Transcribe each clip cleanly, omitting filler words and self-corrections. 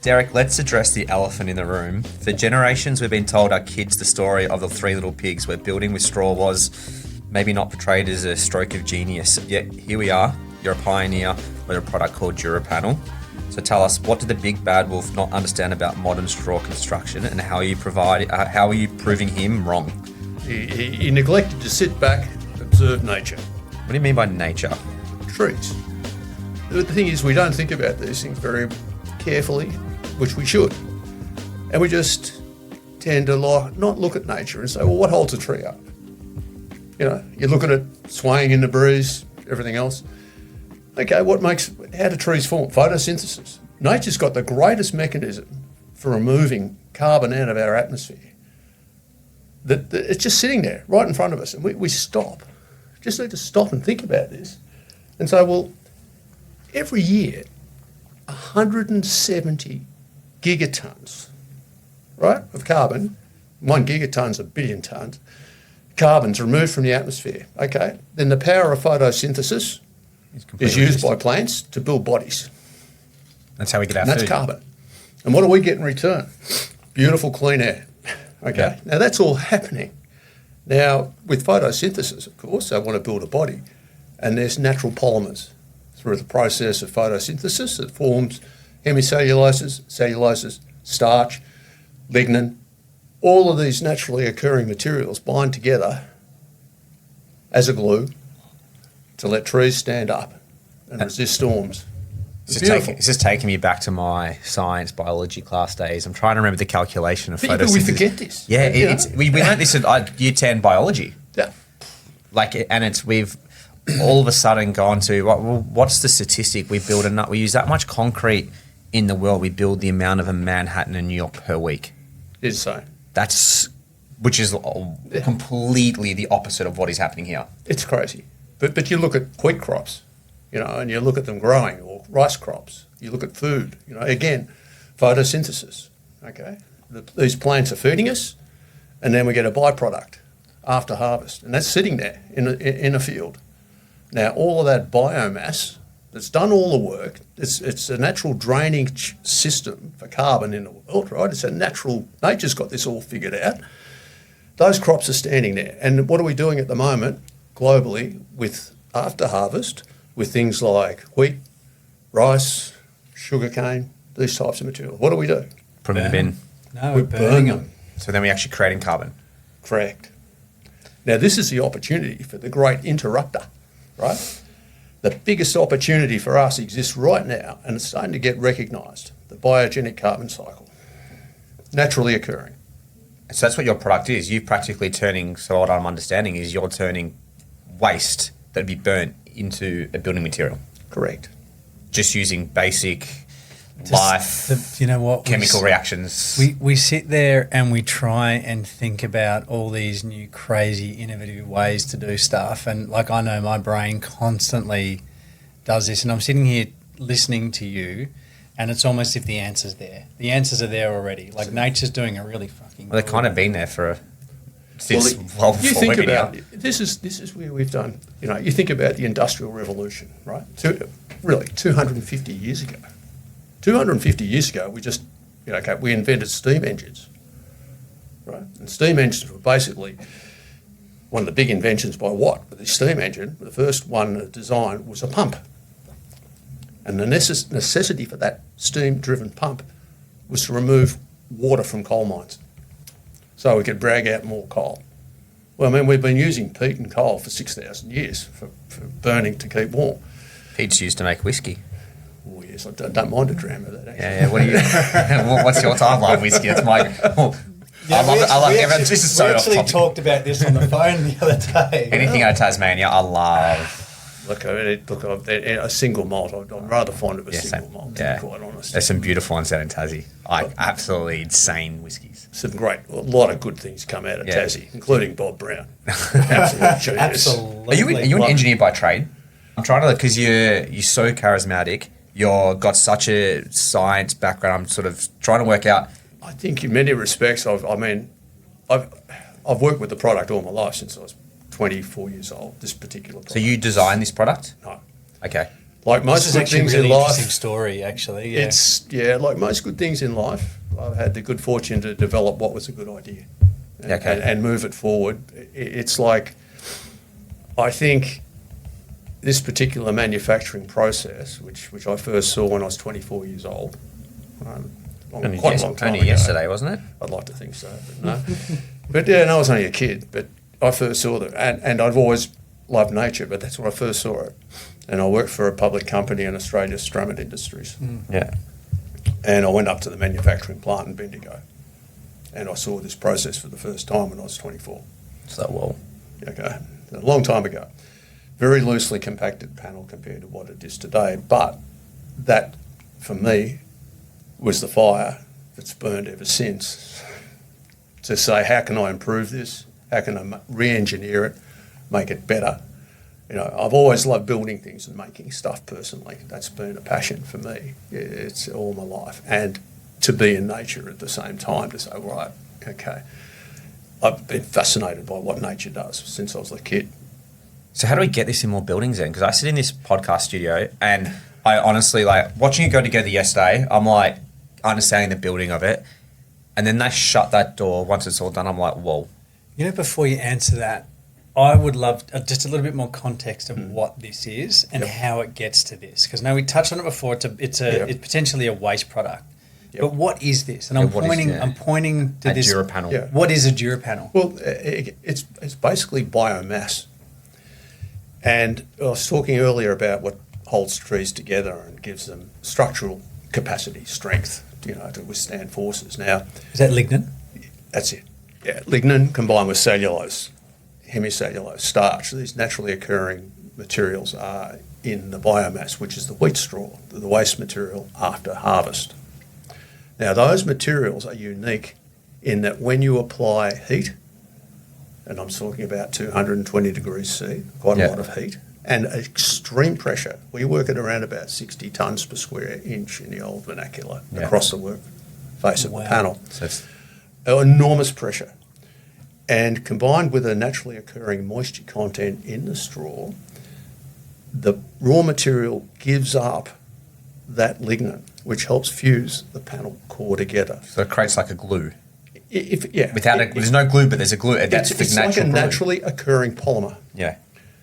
Derek, let's address the elephant in the room. For generations, we've been told our kids the story of the three little pigs, where building with straw was maybe not portrayed as a stroke of genius. Yet here we are. You're a pioneer with a product called Durra Panel. So tell us, what did the big bad wolf not understand about modern straw construction, and how are you proving him wrong? He neglected to sit back, observe nature. What do you mean by nature? Trees. The thing is, we don't think about these things very carefully, which we should. And we just tend to not look at nature and say, well, what holds a tree up? You know, you look at it swaying in the breeze, everything else. Okay, how do trees form? Photosynthesis. Nature's got the greatest mechanism for removing carbon out of our atmosphere. That it's just sitting there right in front of us, and we stop. Just need to stop and think about this and say, well, every year, 170 gigatons, right, of carbon, 1 gigaton's a billion tons, carbon's removed from the atmosphere. Okay, then the power of photosynthesis is used by plants to build bodies. That's how we get our food. That's carbon. And what do we get in return? Beautiful, clean air. Okay, yeah. Now that's all happening. Now, with photosynthesis, of course, they want to build a body, and there's natural polymers through the process of photosynthesis that forms hemicelluloses, celluloses, starch, lignin. All of these naturally occurring materials bind together as a glue to let trees stand up and resist storms. It's just taking me back to my science biology class days. I'm trying to remember the calculation of photosynthesis. We forget this. Yeah, we learned this in year 10 biology. Yeah. We've all of a sudden gone to, what's the statistic? We use that much concrete in the world. We build the amount of a Manhattan and New York per week. It's so. Which is completely the opposite of what is happening here. It's crazy. But you look at wheat crops, you know, and you look at them growing, or rice crops. You look at food, you know, again, photosynthesis, okay? These plants are feeding us, and then we get a byproduct after harvest, and that's sitting there in a field. Now, all of that biomass that's done all the work, it's a natural drainage system for carbon in the world, right? It's nature's got this all figured out. Those crops are standing there. And what are we doing at the moment globally with after harvest with things like wheat, rice, sugarcane, these types of material? What do we do? Put them in the bin. No, we're burning them. So then we're actually creating carbon. Correct. Now, this is the opportunity for the great interrupter, right? The biggest opportunity for us exists right now, and it's starting to get recognised, the biogenic carbon cycle, naturally occurring. So that's what your product is. You're practically so what I'm understanding is you're turning waste that'd be burnt into a building material. Correct. Just using basic chemical reactions. We sit there and we try and think about all these new crazy innovative ways to do stuff, and I know my brain constantly does this, and I'm sitting here listening to you, and it's almost if the answer's there. The answers are there already. Nature's doing a really fucking they've kind of been there for since you think about it, this is where we've done, you know, you think about the Industrial Revolution, right? 250 years ago. 250 years ago, we invented steam engines, right? And steam engines were basically one of the big inventions by Watt. But the steam engine, the first one designed, was a pump. And the necessity for that steam-driven pump was to remove water from coal mines so we could drag out more coal. Well, we've been using peat and coal for 6,000 years for burning to keep warm. Peat's used to make whiskey. Oh, yes, I don't mind a dram of that, actually. Yeah, what do you... What's your time? I love whiskey. It's my... I love everyone. This is so off topic. We actually talked about this on the phone the other day. Anything out of Tasmania, I love. Look, a single malt. I'm rather fond of a single malt, to be quite honest. There's some beautiful ones out in Tassie. Absolutely insane whiskies. A lot of good things come out of Tassie, including Bob Brown. Absolutely. Absolutely. Are you an engineer by trade? I'm trying to, because you're so charismatic. You've got such a science background. I'm sort of trying to work out. I think in many respects, I've worked with the product all my life since I was 24 years old, this particular product. So you designed this product? No. Okay. Like most This is good actually a things really in life, interesting story, actually. Yeah. like most good things in life, I've had the good fortune to develop what was a good idea and move it forward. It's like, I think this particular manufacturing process, which I first saw when I was 24 years old, quite a long time ago. Yesterday, wasn't it? I'd like to think so, but no. But yeah, no, I was only a kid, but I first saw that, and I've always loved nature, but that's when I first saw it. And I worked for a public company in Australia, Strummett Industries. Yeah. And I went up to the manufacturing plant in Bendigo, and I saw this process for the first time when I was 24. So, well. Okay, a long time ago. Very loosely compacted panel compared to what it is today, but that, for me, was the fire that's burned ever since. To say, how can I improve this? How can I re-engineer it, make it better? You know, I've always loved building things and making stuff personally. That's been a passion for me. It's all my life. And to be in nature at the same time, to say, right, okay. I've been fascinated by what nature does since I was a kid. So how do we get this in more buildings then? Because I sit in this podcast studio and I honestly, like, watching it go together yesterday, I'm like, understanding the building of it. And then they shut that door once it's all done. I'm like, whoa. You know, before you answer that, I would love just a little bit more context of what this is and how it gets to this. Because now we touched on it before. It's potentially a waste product. Yep. But what is this? And I'm pointing to this. Durra Panel. Yeah. What is a Durra Panel? Well, it's basically biomass. And I was talking earlier about what holds trees together and gives them structural capacity, strength, you know, to withstand forces. Now, is that lignin? That's it. Yeah, lignin combined with cellulose, hemicellulose, starch. These naturally occurring materials are in the biomass, which is the wheat straw, the waste material after harvest. Now, those materials are unique in that when you apply heat, and I'm talking about 220 degrees C, quite a lot of heat, and extreme pressure. We work at around about 60 tonnes per square inch in the old vernacular across the work face of the panel. So it's enormous pressure. And combined with a naturally occurring moisture content in the straw, the raw material gives up that lignin, which helps fuse the panel core together. So it creates like a glue. There's no glue, but there's a glue. It's like a naturally occurring polymer. Yeah.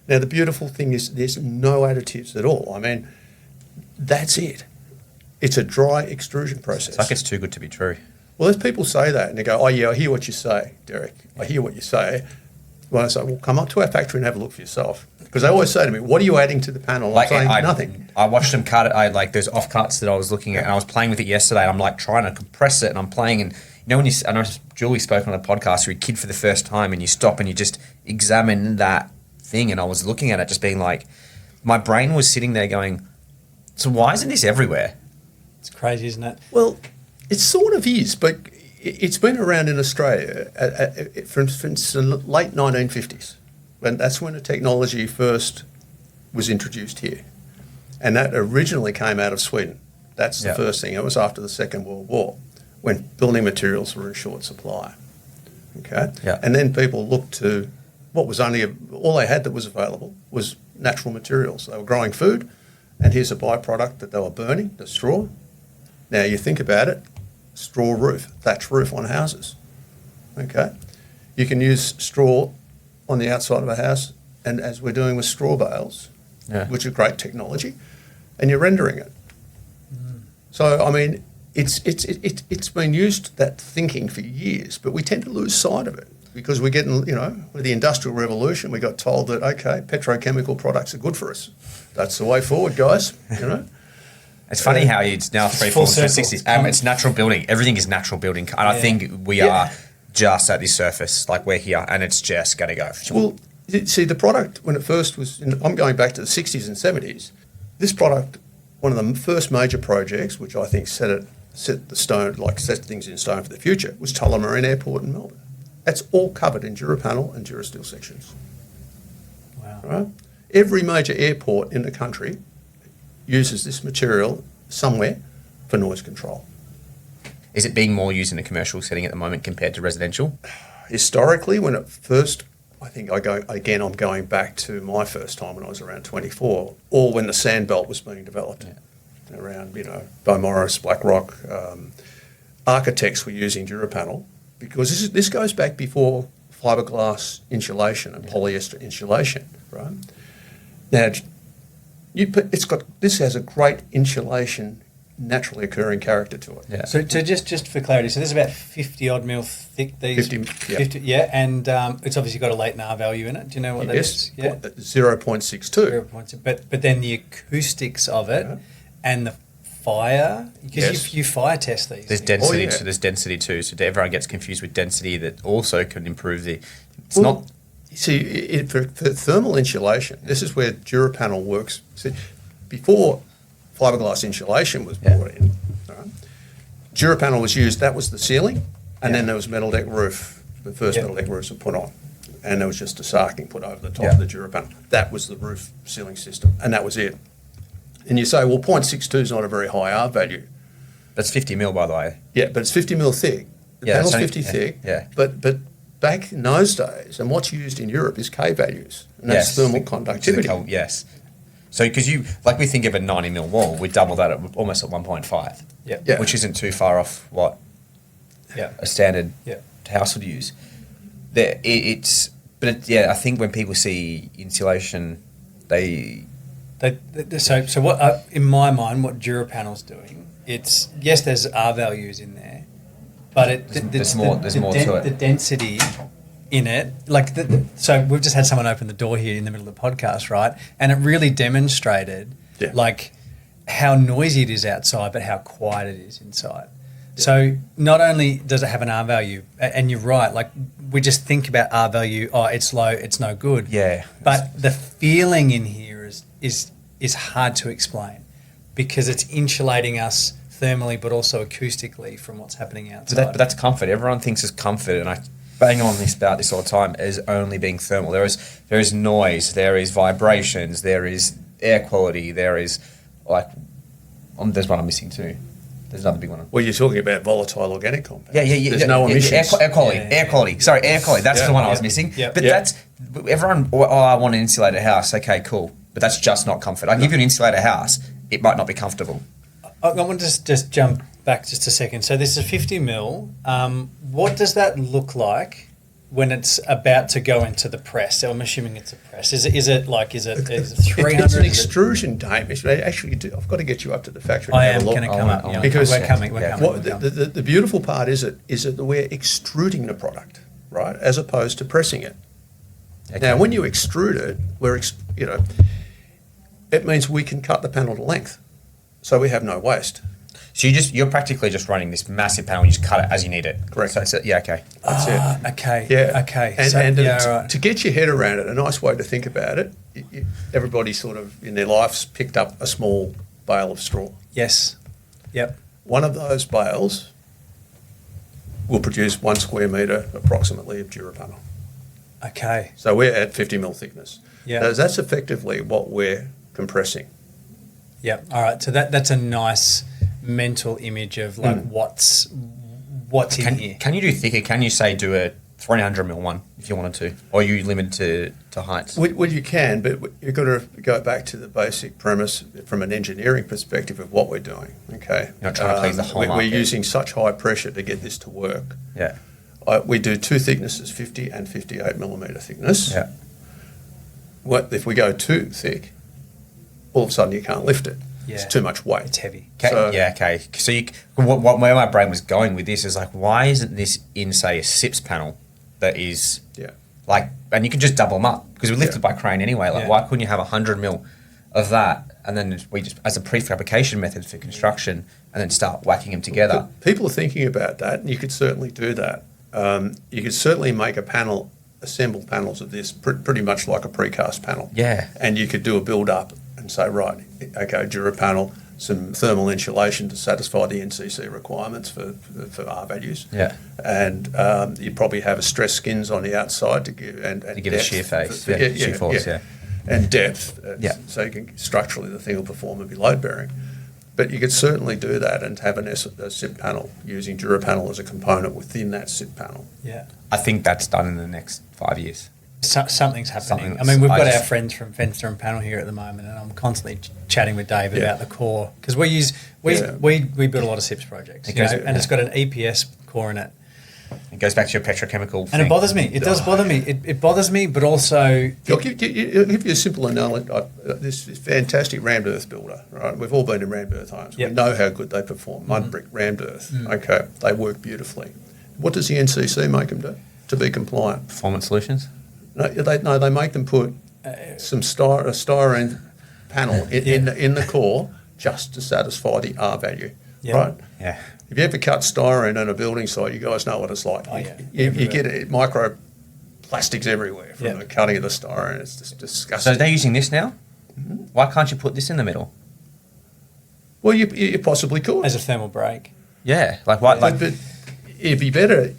Now, the beautiful thing is there's no additives at all. I mean, that's it. It's a dry extrusion process. It's like it's too good to be true. Well, as people say that, and they go, oh, yeah, I hear what you say, Derek. I hear what you say. Well, I say, well, come up to our factory and have a look for yourself. Because they always say to me, what are you adding to the panel? I'm saying nothing. I watched them cut it. There's off-cuts that I was looking at, and I was playing with it yesterday, and I'm like trying to compress it, and I'm playing, and you know when I know Julie spoke on a podcast, you're a kid for the first time, and you stop and you just examine that thing, and I was looking at it just being like, my brain was sitting there going, so why isn't this everywhere? It's crazy, isn't it? Well, it sort of is, but it's been around in Australia since the late 1950s. And that's when the technology first was introduced here. And that originally came out of Sweden. That's the first thing. It was after the Second World War, when building materials were in short supply. Okay? Yeah. And then people looked to what was all they had that was available was natural materials. They were growing food, and here's a byproduct that they were burning, the straw. Now, you think about it, straw roof, thatch roof on houses. Okay? You can use straw on the outside of a house, and as we're doing with straw bales, which is great technology, and you're rendering it. So, I mean, it's been used, that thinking, for years, but we tend to lose sight of it because we're getting, you know, with the Industrial Revolution, we got told that, okay, petrochemical products are good for us. That's the way forward, guys, you know. It's funny how it's now 3, 4, 5, 6. It's natural building. Everything is natural building. And I think we are just at the surface, like we're here, and it's just going to go. Well, see, the product, when it first was, I'm going back to the 60s and 70s, this product, one of the first major projects, which I think set things in stone for the future, was Tullamarine Airport in Melbourne. That's all covered in Durra Panel and Durra Steel sections. Wow. Right? Every major airport in the country uses this material somewhere for noise control. Is it being more used in a commercial setting at the moment compared to residential? Historically, when it first I think I'm going back to my first time when I was around 24, or when the sand belt was being developed around, Beaumaris, Blackrock. Architects were using Durra Panel because this goes back before fiberglass insulation and polyester insulation, right? Now, this has a great insulation, naturally occurring character to it. Yeah. So just for clarity, so there's about 50 odd mil thick. These 50, and it's obviously got a latent R value in it. Do you know what that is? Yeah, 0.62. 0.2. But then the acoustics of it and the fire, because you fire test these. There's density. So there's density too. So everyone gets confused with density that also can improve the. It's not. See, for thermal insulation, this is where Durra Panel works. See, before fiberglass insulation was brought in, right, Durra Panel was used. That was the ceiling, and then there was metal deck roof. The first metal deck roofs were put on, and there was just a sarking put over the top of the Durra Panel. That was the roof ceiling system, and that was it. And you say, well, 0.62 is not a very high R value. That's 50 mil, by the way. Yeah, but it's 50 mil thick. The panel's 50 thick. Yeah. But back in those days, and what's used in Europe is K values, and that's thermal conductivity. Yes. So because we think of a 90 mil wall, we double that almost at 1.5. Yeah. Which isn't too far off what a standard house would use. I think when people see insulation, So what in my mind, what Durra Panel's doing, it's there's R values in there, but there's more to it. The density in it, so we've just had someone open the door here in the middle of the podcast, right? And it really demonstrated how noisy it is outside, but how quiet it is inside. Yeah. So not only does it have an R value, and you're right, we just think about R value, it's low, it's no good. Yeah. But the feeling in here is hard to explain because it's insulating us thermally but also acoustically from what's happening outside. But that's comfort. Everyone thinks it's comfort, and I bang on about this all the time, as only being thermal. There is noise, there is vibrations, there is air quality, there is there's one I'm missing too. There's another big one. Well, you're talking about volatile organic compounds. Yeah. There's no emissions. Air quality. Sorry, air quality. That's the one I was missing. Yeah. But that's everyone. I want an insulated house. Okay, cool. But that's just not comfort. I can give you an insulated house. It might not be comfortable. I want to just jump back just a second. So this is 50 mil. What does that look like when it's about to go into the press? So I'm assuming it's a press. Is it 300? It's an extrusion, Dave. Actually, I've got to get you up to the factory. I am going to come up. Because we're coming. The beautiful part is that we're extruding the product, right, as opposed to pressing it. Okay. Now, when you extrude it, it means we can cut the panel to length, so we have no waste. So you're practically just running this massive panel. You just cut it as you need it. Correct. So okay. That's it. Okay. Yeah. Okay. To get your head around it, a nice way to think about it, everybody sort of in their lives picked up a small bale of straw. Yes. Yep. One of those bales will produce 1 square metre approximately of Durra Panel. Okay. So we're at 50 mil thickness. Yeah. So that's effectively what we're compressing. Yeah. All right. So that's a nice mental image of what's in here. Can you do thicker? Can you do a 300 mil one if you wanted to, or are you limited to heights? Well, you can, but you've got to go back to the basic premise from an engineering perspective of what we're doing. Okay. You're not trying to please the whole market. We're using such high pressure to get this to work. Yeah. We do two thicknesses, 50 and 58 millimetre thickness. Yeah. If we go too thick, all of a sudden you can't lift it. Yeah. It's too much weight. It's heavy. Okay. So where my brain was going with this is why isn't this in, say, a SIPS panel that is and you can just double them up because we lift it by crane anyway. Why couldn't you have 100 mil of that and then we just, as a prefabrication method for construction, and then start whacking them together? People are thinking about that, and you could certainly do that. You could certainly make a panel, assemble panels of this pretty much like a precast panel. Yeah. And you could do a build-up and say, right, okay, Durra Panel, some thermal insulation to satisfy the NCC requirements for R values. Yeah. And you'd probably have a stress skins on the outside to give to give a shear face, shear force, and depth. Yeah. So you can structurally the thing will perform and be load bearing. But you could certainly do that and have a SIP panel using Durra Panel as a component within that SIP panel. Yeah. I think that's done in the next 5 years. Something's happening. Something- We've got I our just- friends from Fenster and Panel here at the moment, and I'm constantly chatting with Dave Yeah. about the core because we Yeah. build a lot of SIPs projects, It goes- and it's got an EPS core in it, It goes back to your petrochemical and thing. it bothers me. It does bother me. It bothers me, but also I'll give you a simple analogy. This is fantastic rammed earth builder, right? We've all been in rammed earth homes. Yep. We know how good they perform. Mud brick, rammed earth. Okay, they work beautifully. What does the NCC make them do to be compliant? Performance solutions. No, they make them put some a styrene panel in the core just to satisfy the R value, Yep. right? Yeah. If you ever cut styrene on a building site, you guys know what it's like. Oh, yeah. You get microplastics everywhere from Yep. the cutting of the styrene. It's just So disgusting. they're using this now? Why can't you put this in the middle? Well, you possibly could. as a thermal break. Yeah. Like why? Like, but it'd be better,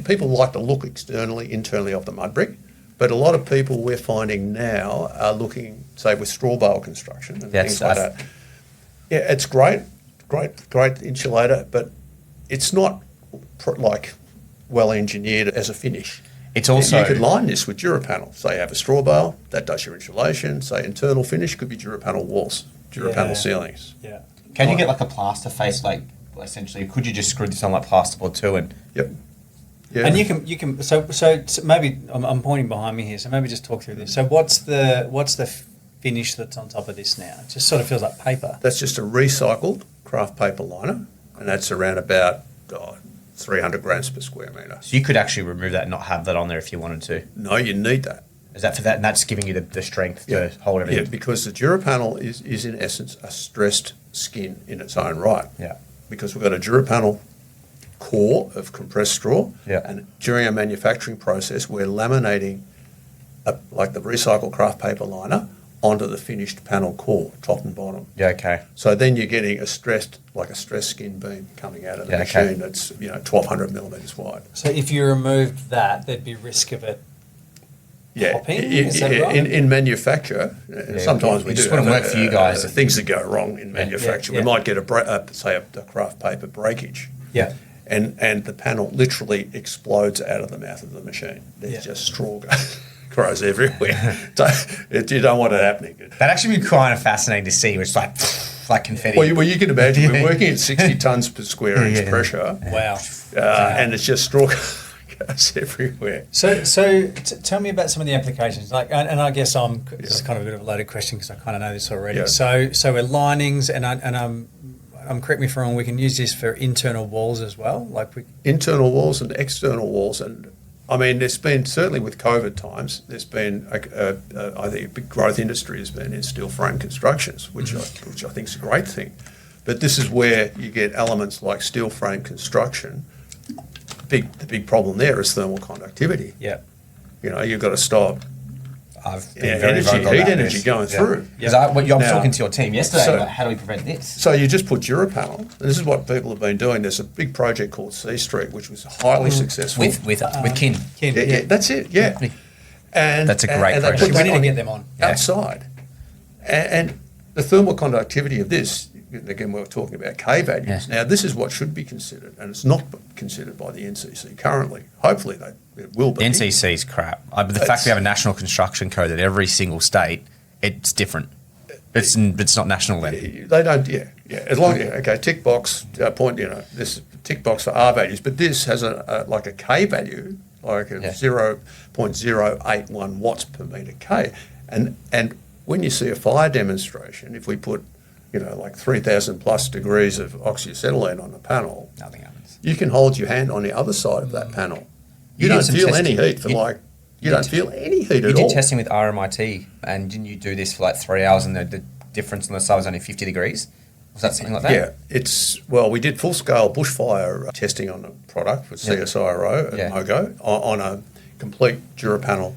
people like to look internally of the mud brick, but a lot of people we're finding now are looking, say, with straw bale construction and Yes, things like that. Yeah, it's great insulator, but it's not well engineered as a finish. it's also You could line this with Durra Panel. Say you have a straw bale, that does your insulation. Say internal finish could be Durra Panel walls, Durra Panel ceilings. Yeah. Can you get like a plaster face, like essentially? Could you just screw this on like plasterboard too? And Yep. Yeah. And you can so maybe I'm pointing behind me here, so maybe just talk through this. So what's the finish that's on top of this now? It just sort of feels like paper. That's just a recycled craft paper liner, and that's around about 300 grams per square metre. so you could actually remove that and not have that on there if you wanted to. No, you need that. Is that for that? And that's giving you the strength to hold Yeah, everything. because the Durra Panel is in essence a stressed skin in its own right. Yeah. Because we've got a Durra Panel core of compressed straw, Yeah. and during our manufacturing process, we're laminating like the recycled craft paper liner onto the finished panel core, top and bottom. Yeah. Okay. So then you're getting a stressed skin beam coming out of the Yeah, okay. machine that's 1,200 millimetres wide. So if you removed that, there'd be risk of it Yeah, popping? Is that right? in manufacture, sometimes we it do just wouldn't have work for you guys. things that go wrong in manufacture. Yeah. We might get a craft paper breakage, Yeah. and the panel literally explodes out of the mouth of the machine. There's Yeah. just straw grows everywhere. You don't want it happening. That'd actually be kind of fascinating to see. It's like confetti. Well, you can imagine we're working at 60 tonnes per square inch Yeah. pressure, Wow. and it's just straw goes everywhere. So tell me about some of the applications. And I guess this is kind of a bit of a loaded question because I kind of know this already. Yeah. So we're linings, and I'm correct me if I'm wrong. We can use this for internal walls as well. Internal walls and external walls, and I mean, there's been, certainly with COVID times, there's been I think a big growth industry has been in steel frame constructions, which I think is a great thing. But this is where you get elements like steel frame construction. The big problem there is thermal conductivity. Yeah. You've got to stop I've been very heat vocal about energy this. going through. Because I was Now- talking to your team yesterday So- about how do we prevent this? So you just put Durra Panel, and this is what people have been doing. There's a big project called C Street, which was highly successful. With kin. Yeah, that's it. Yeah, and That's a great and they project. put We that need to on get them on. outside, and the thermal conductivity of this. Again, we were talking about K values. Yeah. Now, this is what should be considered, and it's not considered by the NCC currently. Hopefully, it will be. NCC's crap. But the fact we have a national construction code that every single state, it's different. It's not national then. They don't. Yeah. As long okay, tick box point. This tick box for R values, but this has a K value, like a 0.081 watts per metre K, and when you see a fire demonstration, if we put 3,000 plus degrees of oxyacetylene on the panel, Nothing happens. you can hold your hand on the other side of that panel. You You did don't some feel any testing. heat for you don't feel any heat You at did all. testing with RMIT, and didn't you do this for like 3 hours, and the difference on the side was only 50 degrees? Was that something like that? Yeah, we did full-scale bushfire testing on the product with CSIRO at Mogo on a complete Durra Panel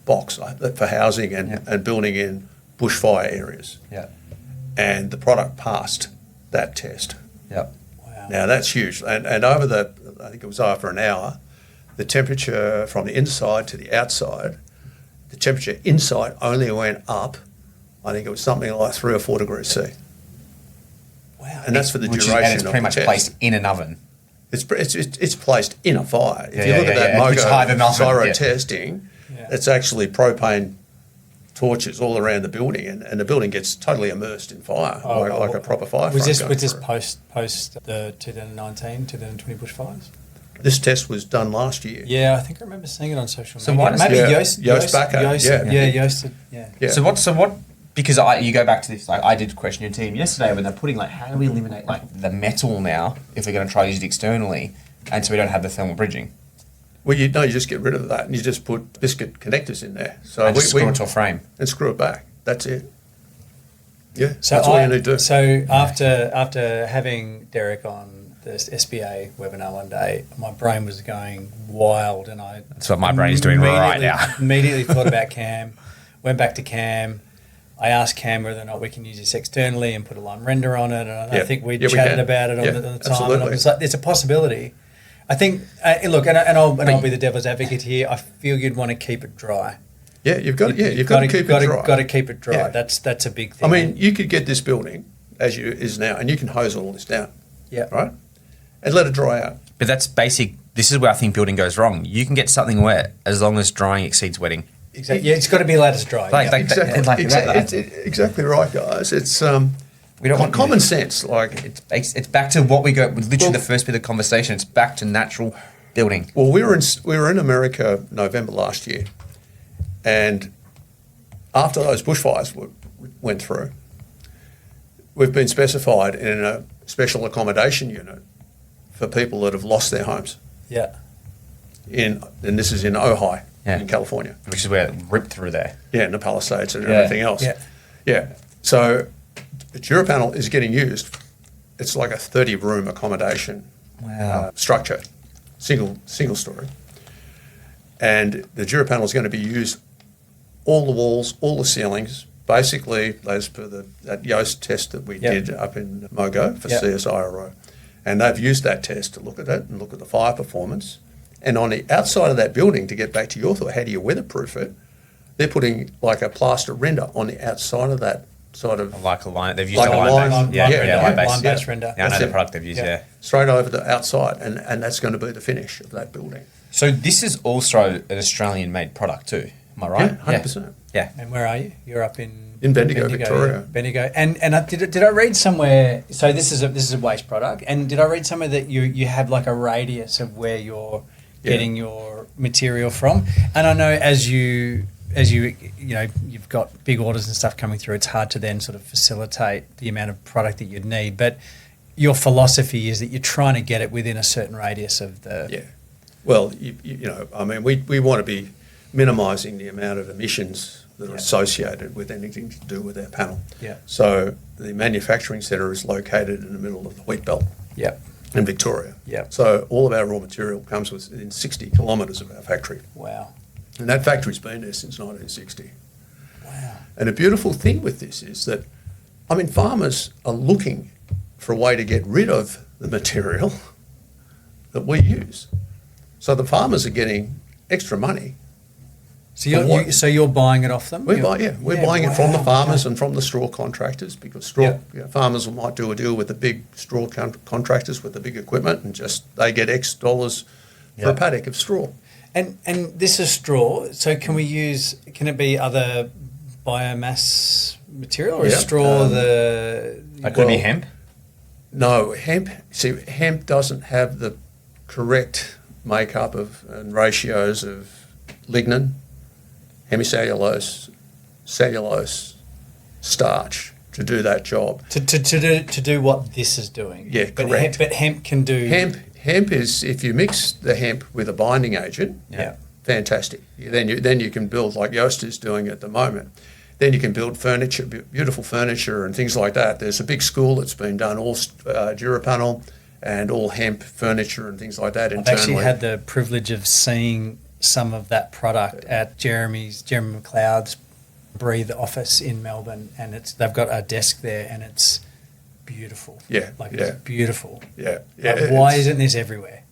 box for housing and building in bushfire areas. Yeah. And the product passed that test. Yeah. Wow. Now, that's huge. And over I think it was after an hour, the temperature from the inside to the outside, the temperature inside only went up, I think it was something like 3 or 4 degrees C. Wow. And that's for the duration And it's of pretty the much test. placed in an oven. It's placed in a fire. If Yeah, you look yeah, at that yeah. It's higher than Mogo oven, Syro yeah. testing, Yeah. It's actually propane torches all around the building, and the building gets totally immersed in fire, like a proper fire. Was this post the 2020 bushfires? This test was done last year. Yeah, I think I remember seeing it on social media. So why does- maybe Yeah, Joost Bakker, Joost, yeah. Joost, yeah. Yeah. So what? Because you go back to this. Like I did question your team yesterday when they're putting like, how do we eliminate like the metal now if we're going to try to use it externally, and so we don't have the thermal bridging? Well, you just get rid of that, and you just put biscuit connectors in there. So And just screw it to a frame. and screw it back. That's it. Yeah, So that's all you need to do. So after having Derek on this SBA webinar one day, my brain was going wild, and That's what my brain is doing right now. Immediately thought about Cam, went back to Cam. I asked Cam whether or not we can use this externally and put a lime render on it, and I think we we chatted can. about it on Yeah, the time. And absolutely. I was like, "There's a possibility." I think, look, and I'll be the devil's advocate here. I feel you'd want to keep it dry. Yeah, you've got to keep it dry. Got to keep it dry. Yeah. That's a big I thing. mean, you could get this building as you is now, and you can hose all this down, yeah, right, and let it dry out. But that's basic. This is where I think building goes wrong. You can get something wet as long as drying exceeds wetting. exactly. Yeah, it's got to be allowed to dry. Like- yeah. Exactly, exactly right, guys. It's We don't want common sense. Like, It's back to what we go. Literally, the first bit of the conversation. It's back to natural building. well, we were in America November last year, and after those bushfires went through, we've been specified in a special accommodation unit for people that have lost their homes. Yeah. And this is in Ojai, Yeah. in California. Which is where it ripped through there. Yeah, in the Palisades and Yeah. everything else. Yeah. Yeah. So the Durra Panel is getting used. It's like a 30-room accommodation Wow. structure, single story. And the Durra Panel is going to be used all the walls, all the ceilings, basically as per that Yoast test that we Yep. did up in Mogo for Yep. CSIRO. And they've used that test to look at it and look at the fire performance. And on the outside of that building, to get back to your thought, how do you weatherproof it? They're putting like a plaster render on the outside of that sort of Like a line. They've used Like a a line. line- base. Yeah, yeah, yeah, line base. Line-based Yeah. render. Yeah, I know That's the it. product they've used. Yeah. Yeah. straight over the outside, and that's going to be the finish of that building. So this is also an Australian-made product too. Am I right? Yeah, 100%. Yeah. And where are you? You're up in Bendigo, Victoria. Bendigo. And did I read somewhere? So this is a waste product. And did I read somewhere that you have like a radius of where you're getting your material from? And I know as you you've got big orders and stuff coming through, it's hard to then sort of facilitate the amount of product that you'd need. But your philosophy is that you're trying to get it within a certain radius of the. Yeah. Well, I mean, we want to be minimising the amount of emissions that are associated with anything to do with our panel. Yeah. So the manufacturing centre is located in the middle of the wheat belt Yep. in Victoria. Yep. So all of our raw material comes within 60 kilometres of our factory. Wow. And that factory's been there since 1960. Wow. And the beautiful thing with this is that, I mean, farmers are looking for a way to get rid of the material that we use. So the farmers are getting extra money. So For what? you're buying it off them? We're buying it from the wow, farmers okay. and from the straw contractors, because farmers might do a deal with the big straw contractors with the big equipment, and just they get X dollars for a paddock of straw. And this is straw. So can it be other biomass material, or is Yeah. straw the? Could it be hemp? No, hemp doesn't have the correct makeup and ratios of lignin, hemicellulose, cellulose, starch to do that job. To do what this is doing. Yeah, correct. But hemp can do. Hemp is, if you mix the hemp with a binding agent, Yeah. fantastic. Then you can build like Yoast is doing at the moment. Then you can build furniture, beautiful furniture and things like that. There's a big school that's been done, all Durra Panel and all hemp furniture and things like that I've internally. actually had the privilege of seeing some of that product at Jeremy McLeod's Breathe office in Melbourne, and they've got a desk there, and it's beautiful. Yeah, It's beautiful. Yeah. Like, why isn't this everywhere?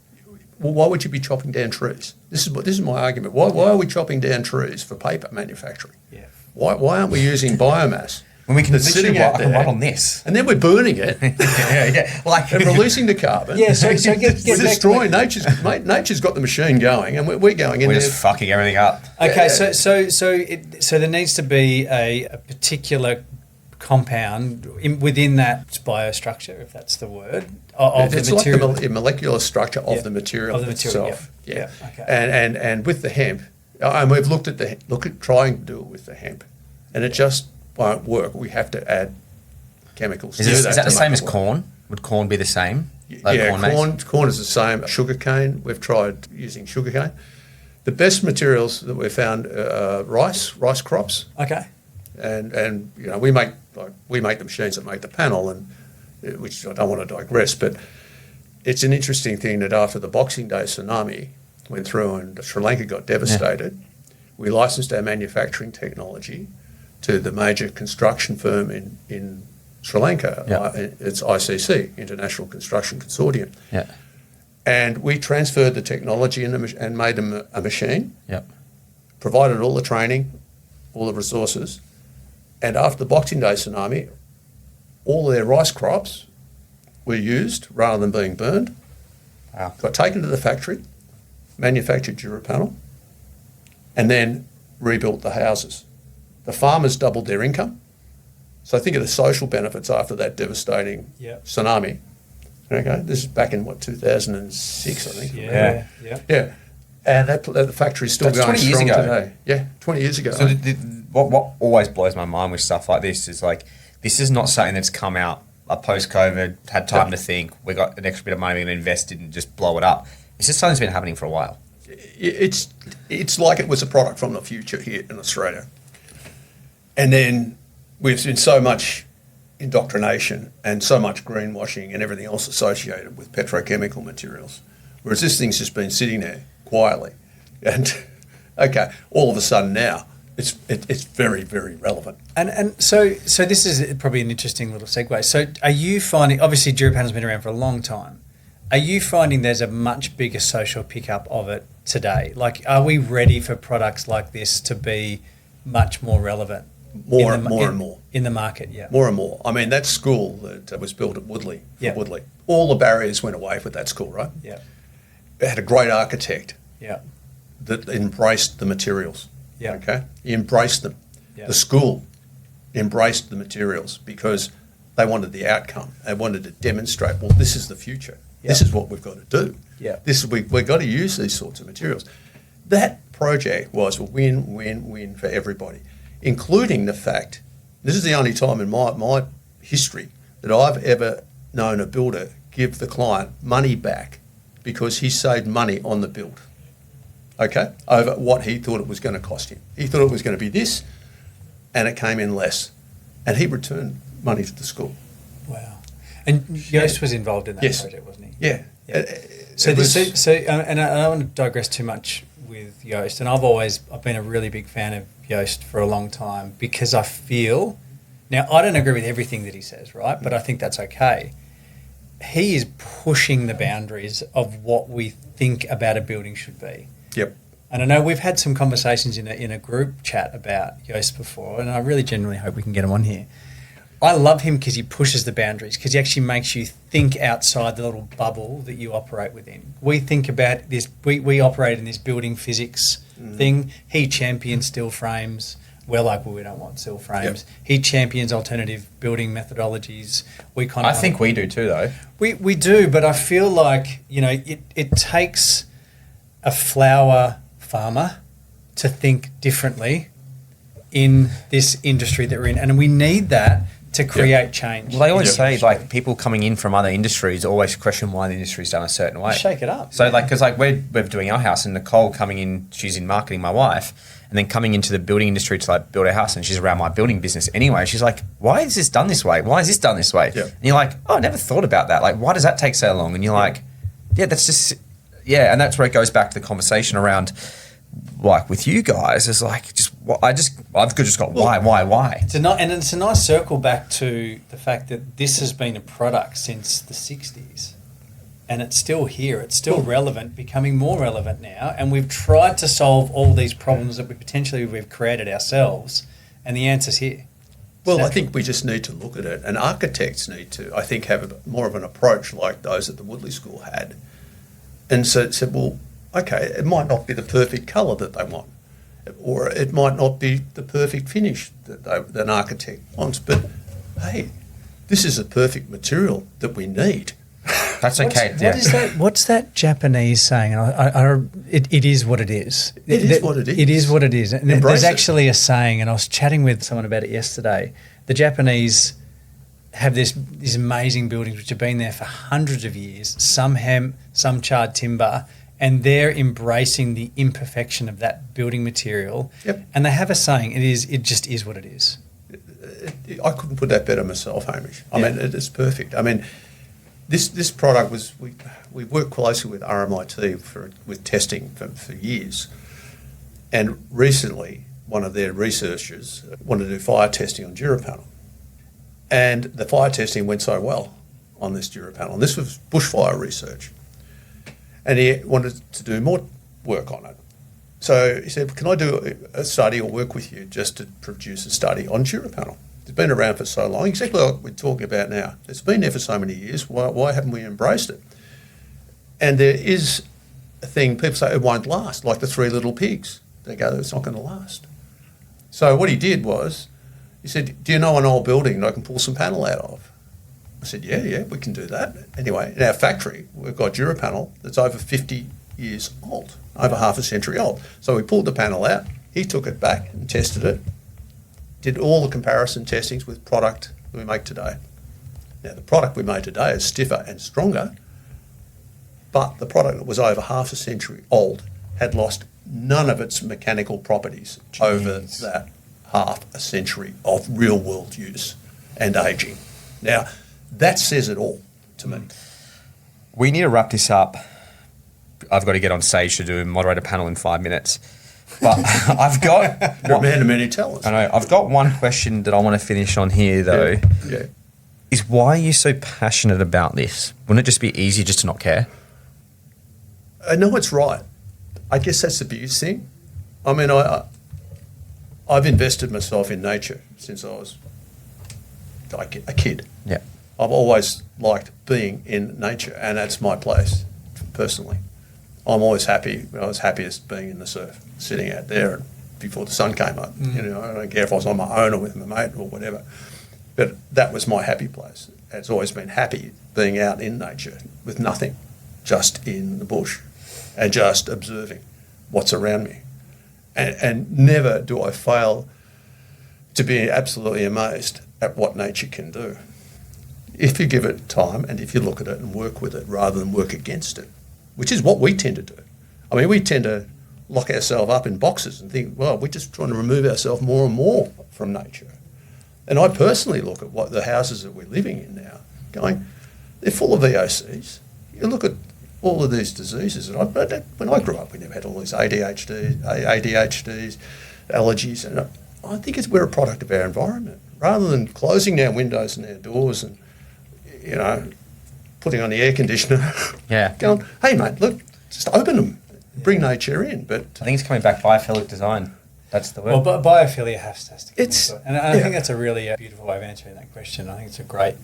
Well, why would you be chopping down trees? This is my argument. Why are we chopping down trees for paper manufacturing? Yeah. Why aren't we using biomass When we can that's literally sitting out I can there. write on this. And then we're burning it yeah. Like and releasing the carbon. Yeah, so get we're back to destroying nature's. Mate, nature's got the machine going, and we're going in we're there. just fucking everything up. Okay, Yeah. so there needs to be a particular compound within that biostructure, if that's the word, of It's the like material. the molecular structure of Yeah. the material Of the material, itself. yeah. Yeah. Yeah, okay. And with the hemp, and we've looked at trying to do it with the hemp, and it just won't work. We have to add chemicals. Is to that to the same make as it work. corn? Would corn be the same? Like Yeah, maize? corn is the same. Sugarcane, we've tried using sugarcane. The best materials that we've found are rice crops, Okay. and you know we make the machines that make the panel, and which I don't want to digress, but it's an interesting thing that after the Boxing Day tsunami went through and Sri Lanka got devastated, we licensed our manufacturing technology to the major construction firm in Sri Lanka. Yeah. It's ICC, International Construction Consortium. Yeah. And we transferred the technology and made them a machine, Yep. provided all the training, all the resources. And after the Boxing Day tsunami, all of their rice crops were used rather than being burned, Wow. got taken to the factory, manufactured Durra Panel, and then rebuilt the houses. The farmers doubled their income. So think of the social benefits after that devastating Yep. tsunami. Okay, this is back in 2006, I think. Yeah. Yeah, and the factory's still That's going 20 years strong ago. today. Yeah, 20 years ago. So what always blows my mind with stuff like this is like, this is not something that's come out post-COVID, had time to think, we got an extra bit of money, we're going to invest it and just blow it up. It's just something that's been happening for a while. It's like it was a product from the future here in Australia. And then we've seen so much indoctrination and so much greenwashing and everything else associated with petrochemical materials, whereas this thing's just been sitting there quietly. And, okay, all of a sudden now, it's very, very relevant. And so this is probably an interesting little segue. So are you finding, obviously Durra Panel's been around for a long time, are you finding there's a much bigger social pickup of it today? Like, are we ready for products like this to be much more relevant? More and more. In the market, yeah. More and more. I mean, that school that was built at Woodley, Yeah. Woodley, all the barriers went away with that school, right? Yeah. It had a great architect Yeah. that embraced the materials. Yeah. Okay? He embraced them. Yeah. The school embraced the materials because they wanted the outcome. They wanted to demonstrate, well, this is the future. Yeah. This is what we've got to do. Yeah. We've got to use these sorts of materials. That project was a win-win-win for everybody, including the fact, this is the only time in my history that I've ever known a builder give the client money back because he saved money on the build, okay, over what he thought it was going to cost him. He thought it was going to be this, and it came in less. And he returned money to the school. Wow. And Joost was involved in that Yes. project, wasn't he? Yeah. Yeah. So And I don't want to digress too much with Joost, and I've been a really big fan of Joost for a long time because I feel, now I don't agree with everything that he says, right? But I think that's okay. He is pushing the boundaries of what we think about a building should be. Yep. And I know we've had some conversations in a group chat about Joost before, and I really genuinely hope we can get him on here. I love him because he pushes the boundaries, because he actually makes you think outside the little bubble that you operate within. We think about this, we operate in this building physics thing. He champions steel frames. We're like, well, we don't want steel frames. Yep. He champions alternative building methodologies. We kind I of think we do too, though. we do, but I feel like, it takes a flower farmer to think differently in this industry that we're in, and we need that to create change. Well, they always Yep. say, like, people coming in from other industries always question why the industry's done a certain way. Shake it up. So, like, because we're doing our house, and Nicole coming in, she's in marketing, my wife, and then coming into the building industry to like build a house, and she's around my building business anyway. She's like, "Why is this done this way? Why is this done this way?" Yeah. And you're like, "Oh, I never thought about that. Like, why does that take so long?" And you're like, "Yeah, that's just and that's where it goes back to the conversation around, like, with you guys, is like, I've just got why. It's a nice circle back to the fact that this has been a product since the 60s, and it's still here. It's still relevant, becoming more relevant now, and we've tried to solve all these problems that we've created ourselves, and the answer's here. Well, I think we just need to look at it, and architects need to, I think, have more of an approach like those that the Woodley School had. And so it said, well, okay, it might not be the perfect colour that they want, or it might not be the perfect finish that an architect wants, but hey, this is a perfect material that we need. That's okay. What is that? What's that Japanese saying? It is what it is. It is what it is. It is what it is. And Embrace there's it. actually a saying, and I was chatting with someone about it yesterday. The Japanese have these amazing buildings which have been there for hundreds of years, some hemp, some charred timber, and they're embracing the imperfection of that building material. Yep. And they have a saying, it just is what it is. I couldn't put that better myself, Hamish. I mean, it's perfect. I mean, this product was, we worked closely with RMIT with testing for years. And recently, one of their researchers wanted to do fire testing on Durra Panel. And the fire testing went so well on this Durra Panel. And this was bushfire research. And he wanted to do more work on it. So he said, can I do a study or work with you just to produce a study on Durra Panel? It's been around for so long, exactly like we're talking about now. It's been there for so many years. Why haven't we embraced it? And there is a thing, people say it won't last, like the Three Little Pigs. They go, it's not going to last. So what he did was, he said, do you know an old building that I can pull some panel out of? I said, yeah, we can do that. Anyway, in our factory, we've got Durra Panel that's over 50 years old, over half a century old. So we pulled the panel out, he took it back and tested it, did all the comparison testings with product that we make today. Now, the product we made today is stiffer and stronger, but the product that was over half a century old had lost none of its mechanical properties over that half a century of real-world use and ageing. Now, that says it all to me. We need to wrap this up. I've got to get on stage to do a moderator panel in 5 minutes. But I've got... You're a man of many talents. I know. I've got one question that I want to finish on here, though. Yeah. Is why are you so passionate about this? Wouldn't it just be easier just to not care? I know it's right. I guess that's the biggest thing. I mean, I've invested myself in nature since I was like a kid. Yeah. I've always liked being in nature, and that's my place, personally. I'm always happy. I was happiest being in the surf, sitting out there before the sun came up. You know, I don't care if I was on my own or with my mate or whatever. But that was my happy place. It's always been happy being out in nature with nothing, just in the bush and just observing what's around me. And never do I fail to be absolutely amazed at what nature can do. If you give it time and if you look at it and work with it rather than work against it, which is what we tend to do. I mean, we tend to lock ourselves up in boxes and think, well, we're just trying to remove ourselves more and more from nature. And I personally look at what the houses that we're living in now, going, they're full of VOCs. You look at all of these diseases. And when I grew up, we never had all these ADHDs, allergies. And I think we're a product of our environment. Rather than closing our windows and our doors and, you know, putting on the air conditioner, going, hey, mate, look, just open them, bring nature in. But I think it's coming back, biophilic design. That's the word. Well, but biophilia has to come It's- into it. And I think that's a really beautiful way of answering that question. I think it's a great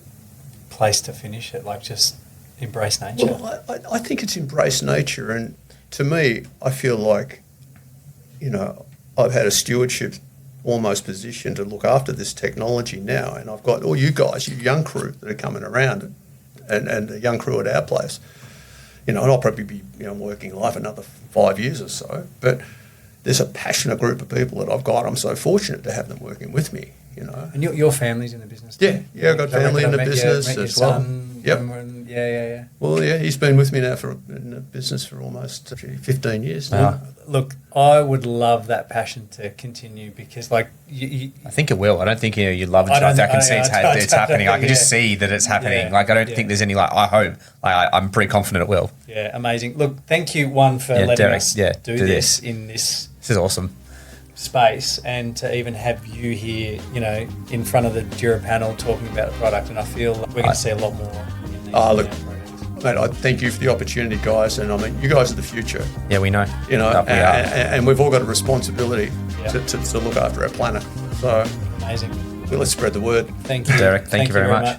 place to finish it, like just embrace nature. Well, I think it's embrace nature, and to me, I feel like, you know, I've had a stewardship almost position to look after this technology now, and I've got all you guys, you young crew that are coming around, and the young crew at our place, you know, and I'll probably be, you know, working life another 5 years or so, but there's a passionate group of people that I've got. I'm so fortunate to have them working with me, you know. And your family's in the business Yeah, too? I've got family in the business met your as well. son, Yep. Yeah. Well, yeah, he's been with me now in the business for almost 15 years now. Wow. Look, I would love that passion to continue because, like, you I think it will. I don't think you love it. I I don't- can see I it's don't- happening. I can just yeah. see that it's happening. Yeah. Like, I don't Yeah. think there's any, like, I hope. I'm pretty confident it will. yeah, amazing. Look, thank you, for Yeah, letting Derek, us yeah, do do this this. in this This is awesome. space and to even have you here, you know, in front of the Durra panel talking about the product. And I feel like we're going to see a lot more in these Look, programs. mate, I thank you for the opportunity, guys, and I mean, you guys are the future, Yeah, we know. you know, That we are. and we've all got a responsibility Yeah. to look after our planet. So Amazing. let's spread the word. Thank you. Derek, thank you very much.